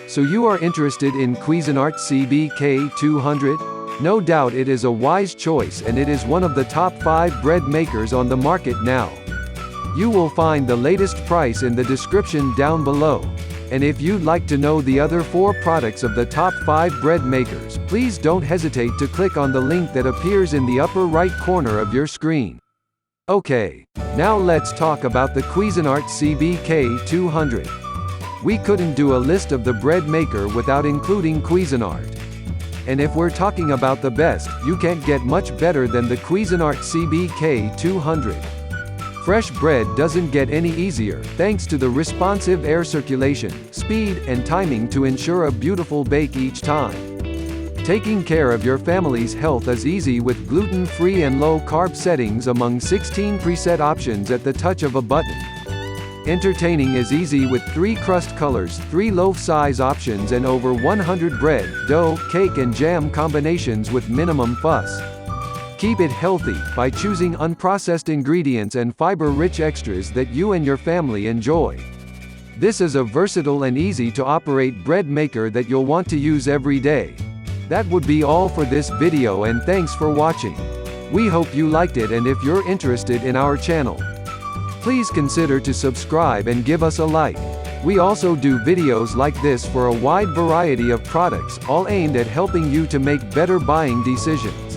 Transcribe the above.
So you are interested in Cuisinart CBK-200? No doubt it is a wise choice and it is one of the top 5 bread makers on the market now. You will find the latest price in the description down below. And if you'd like to know the other 4 products of the top 5 bread makers, please don't hesitate to click on the link that appears in the upper right corner of your screen. Okay, now let's talk about the Cuisinart CBK-200. We couldn't do a list of the bread maker without including Cuisinart. And if we're talking about the best, you can't get much better than the Cuisinart CBK-200. Fresh bread doesn't get any easier, thanks to the responsive air circulation, speed, and timing to ensure a beautiful bake each time. Taking care of your family's health is easy with gluten-free and low-carb settings among 16 preset options at the touch of a button. Entertaining is easy with 3 crust colors, 3 loaf-size options and over 100 bread, dough, cake and jam combinations with minimum fuss. Keep it healthy by choosing unprocessed ingredients and fiber-rich extras that you and your family enjoy. This is a versatile and easy-to-operate bread maker that you'll want to use every day. That would be all for this video and thanks for watching. We hope you liked it, and if you're interested in our channel, please consider to subscribe and give us a like. We also do videos like this for a wide variety of products, all aimed at helping you to make better buying decisions.